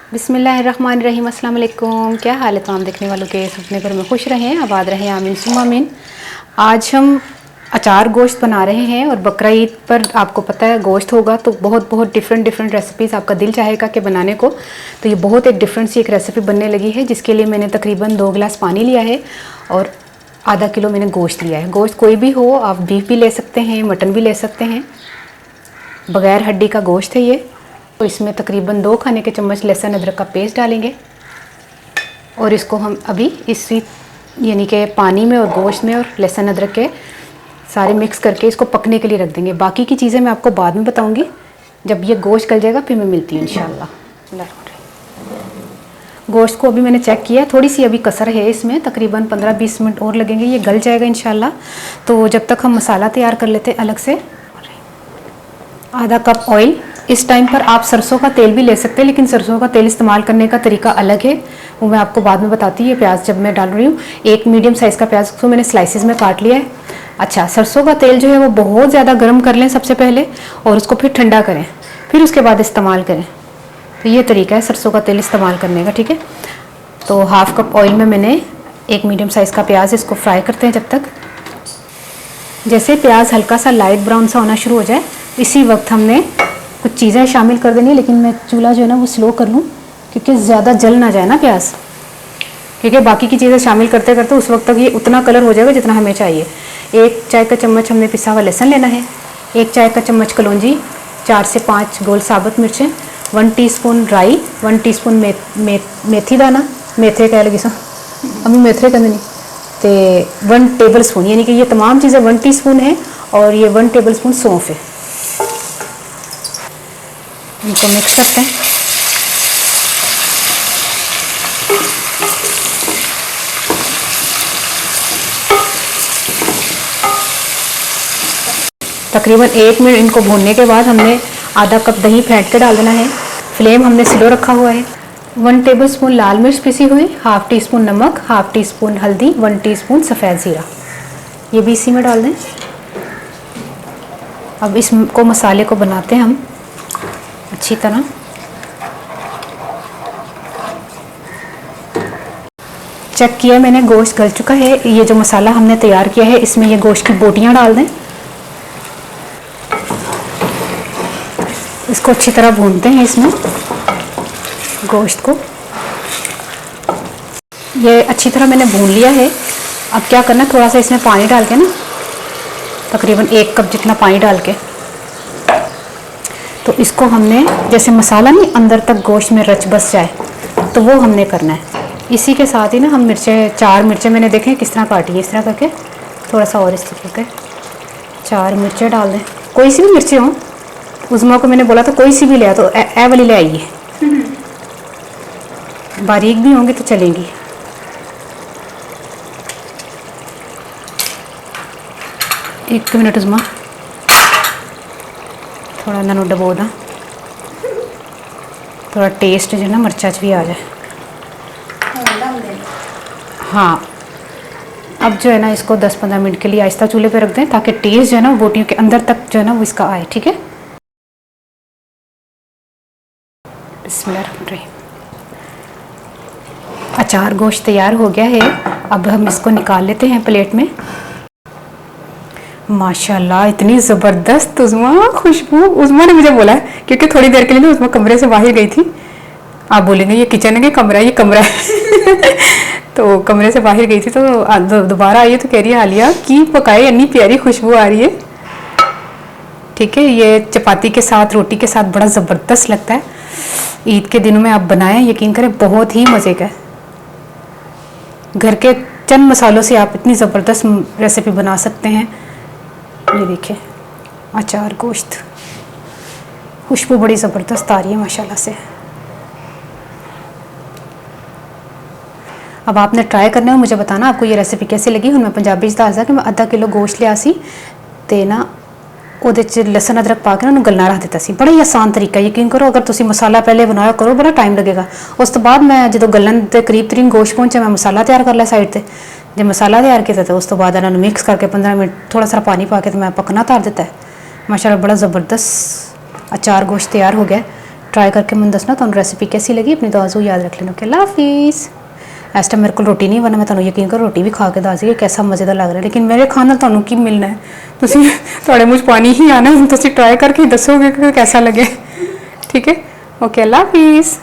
बिस्मिल्लाहिर्रहमानिर्रहीम, अस्सलाम वालेकुम। क्या हाल है तमाम देखने वालों के, अपने घर में खुश रहें, आबाद रहें, आमीन सुम्मा आमीन। आज हम अचार गोश्त बना रहे हैं और बकरा ईद पर आपको पता है गोश्त होगा तो बहुत बहुत डिफरेंट रेसिपीज़ आपका दिल चाहेगा कि बनाने को। तो ये बहुत एक डिफरेंट सी एक रेसिपी बनने लगी है, जिसके लिए मैंने तकरीबन 2 गिलास पानी लिया है और आधा किलो मैंने गोश्त लिया है। गोश्त कोई भी हो, आप बीफ भी ले सकते हैं, मटन भी ले सकते हैं, बग़ैर हड्डी का गोश्त है ये। तो इसमें तकरीबन 2 खाने के चम्मच लहसुन अदरक का पेस्ट डालेंगे और इसको हम अभी इसी यानी कि पानी में और गोश्त में और लहसुन अदरक के सारे मिक्स करके इसको पकने के लिए रख देंगे। बाकी की चीज़ें मैं आपको बाद में बताऊंगी, जब ये गोश्त गल जाएगा फिर मैं मिलती हूँ इंशाल्लाह। गोश्त को अभी मैंने चेक किया, थोड़ी सी अभी कसर है इसमें, तकरीबन 15-20 मिनट और लगेंगे, ये गल जाएगा इंशाल्लाह। तो जब तक हम मसाला तैयार कर लेते हैं अलग से। आधा कप ऑयल, इस टाइम पर आप सरसों का तेल भी ले सकते हैं, लेकिन सरसों का तेल इस्तेमाल करने का तरीका अलग है, वो मैं आपको बाद में बताती हूँ। ये प्याज जब मैं डाल रही हूँ, एक मीडियम साइज़ का प्याज को मैंने स्लाइसिस में काट लिया है। अच्छा, सरसों का तेल जो है वो बहुत ज़्यादा गर्म कर लें सबसे पहले और उसको फिर ठंडा करें, फिर उसके बाद इस्तेमाल करें। तो ये तरीका है सरसों का तेल इस्तेमाल करने का, ठीक है। तो हाफ़ कप ऑयल में मैंने एक मीडियम साइज़ का प्याज, इसको फ्राई करते हैं जब तक। जैसे प्याज हल्का सा लाइट ब्राउन सा होना शुरू हो जाए, इसी वक्त हमने कुछ चीज़ें शामिल कर देनी है, लेकिन मैं चूल्हा जो है ना वो स्लो कर लूँ क्योंकि ज़्यादा जल ना जाए ना प्याज, क्योंकि बाकी की चीज़ें शामिल करते करते उस वक्त तक ये उतना कलर हो जाएगा जितना हमें चाहिए। 1 चाय का चम्मच हमने पिसा हुआ लहसुन लेना है, 1 चाय का चम्मच कलौंजी, 4 से 5 गोल साबुत मिर्चें, 1 टीस्पून राई, 1 टीस्पून मेथी दाना, मेथे कह लगी सो अभी मेथरे कहते नहीं, तो 1 टेबल स्पून, यानी कि ये तमाम चीज़ें 1 टीस्पून है और ये 1 टेबल स्पून सौंफ है। इनको मिक्स करते हैं। तकरीबन 1 मिनट इनको भूनने के बाद हमने आधा कप दही फेंट के डाल देना है। फ्लेम हमने स्लो रखा हुआ है। 1 टेबल स्पून लाल मिर्च पिसी हुई, हाफ़ टी स्पून नमक, हाफ़ टी स्पून हल्दी, 1 टीस्पून सफ़ेद ज़ीरा, ये भी इसी में डाल दें। अब इसको मसाले को बनाते हैं हम अच्छी तरह। चेक किया मैंने, गोश्त गल चुका है। ये जो मसाला हमने तैयार किया है इसमें ये गोश्त की बोटियां डाल दें, इसको अच्छी तरह भूनते हैं इसमें गोश्त को। ये अच्छी तरह मैंने भून लिया है। अब क्या करना, थोड़ा सा इसमें पानी डाल के ना, तकरीबन 1 कप जितना पानी डाल के, तो इसको हमने जैसे मसाला नहीं अंदर तक गोश्त में रच बस जाए तो वो हमने करना है। इसी के साथ ही ना हम मिर्चें, 4 मिर्चें मैंने देखें किस तरह काटी है, इस तरह करके थोड़ा सा और इस तरह करके 4 मिर्चें डाल दें, कोई सी भी मिर्चें हों। उज़मा को मैंने बोला था कोई सी भी ले आ, तो ए वाली ले आइए, बारीक भी होंगी तो चलेंगी। एक मिनट उज़मा, थोड़ा ना डबो दा, थोड़ा टेस्ट जो है ना मिर्चा भी आ जाए। हाँ, अब जो है ना इसको 10-15 मिनट के लिए आहिस्ता चूल्हे पे रख दें ताकि टेस्ट जो है ना बोटियों के अंदर तक जो है ना वो इसका आए, ठीक है। बिस्मिल्लाहिर्रहमानिर्रहीम। अचार गोश्त तैयार हो गया है। अब हम इसको निकाल लेते हैं प्लेट में। माशाल्लाह इतनी ज़बरदस्त उज़मा खुशबू, उज़मा ने मुझे बोला है क्योंकि थोड़ी देर के लिए ना उज़मा कमरे से बाहर गई थी। आप बोलेंगे ये किचन है कि कमरा है, ये कमरा है तो कमरे से बाहर गई थी तो दोबारा आई है तो कह रही है आलिया की पकाई, इतनी प्यारी खुशबू आ रही है, ठीक है। ये चपाती के साथ, रोटी के साथ बड़ा ज़बरदस्त लगता है। ईद के दिनों में आप बनाएं, यकीन करें बहुत ही मज़े का है। घर के चंद मसालों से आप इतनी ज़बरदस्त रेसिपी बना सकते हैं। ये देखिए अचार गोश्त, खुशबू बड़ी ज़बरदस्त आ रही है माशाल्लाह से। अब आपने ट्राई करना है, मुझे बताना आपको ये रेसिपी कैसी लगी। हूँ मैं पंजाबी दसदा कि मैं आधा किलो गोश्त लिया सी ते ना ਉਹਦੇ 'ਚ लसन अदरक पा के ना गलना रख दिता सी। बड़ा ही आसान तरीका, यकीन करो अगर तुम मसाला पहले बनाया करो बड़ा टाइम लगेगा। उस तो बाद मैं जो गलन के करीब तरीन गोश्त पहुंचे मैं मसाला तैयार कर लिया साइड पर। जो मसाला तैयार किया तो उस तो बाद इन्होंने मिक्स करके 15 मिनट थोड़ा सा पानी पा के तो मैं पकना तार दिता है। माशाल्लाह बड़ा ज़बरदस्त अचार गोश्त तैयार हो गया। ट्राई करके मैं दसना तुहानू रेसिपी कैसी लगी। अपनी दुआ जरूर याद रख लेना। ओके अल्लाह हाफिज़। इस टाइम मेरे को रोटी नहीं वरना मैं तुहानू यकीन कर रोटी भी खा के दस दी कैसा मज़ेदार लग रहा है, लेकिन मेरे खाने नाल तुहानू की मिलना है, तुहाडे मुँह च पानी ही आना, हुण तुसीं ट्राई करके दसोगे कि कैसा लगे। ठीक है, ओके अल्लाह हाफिज़।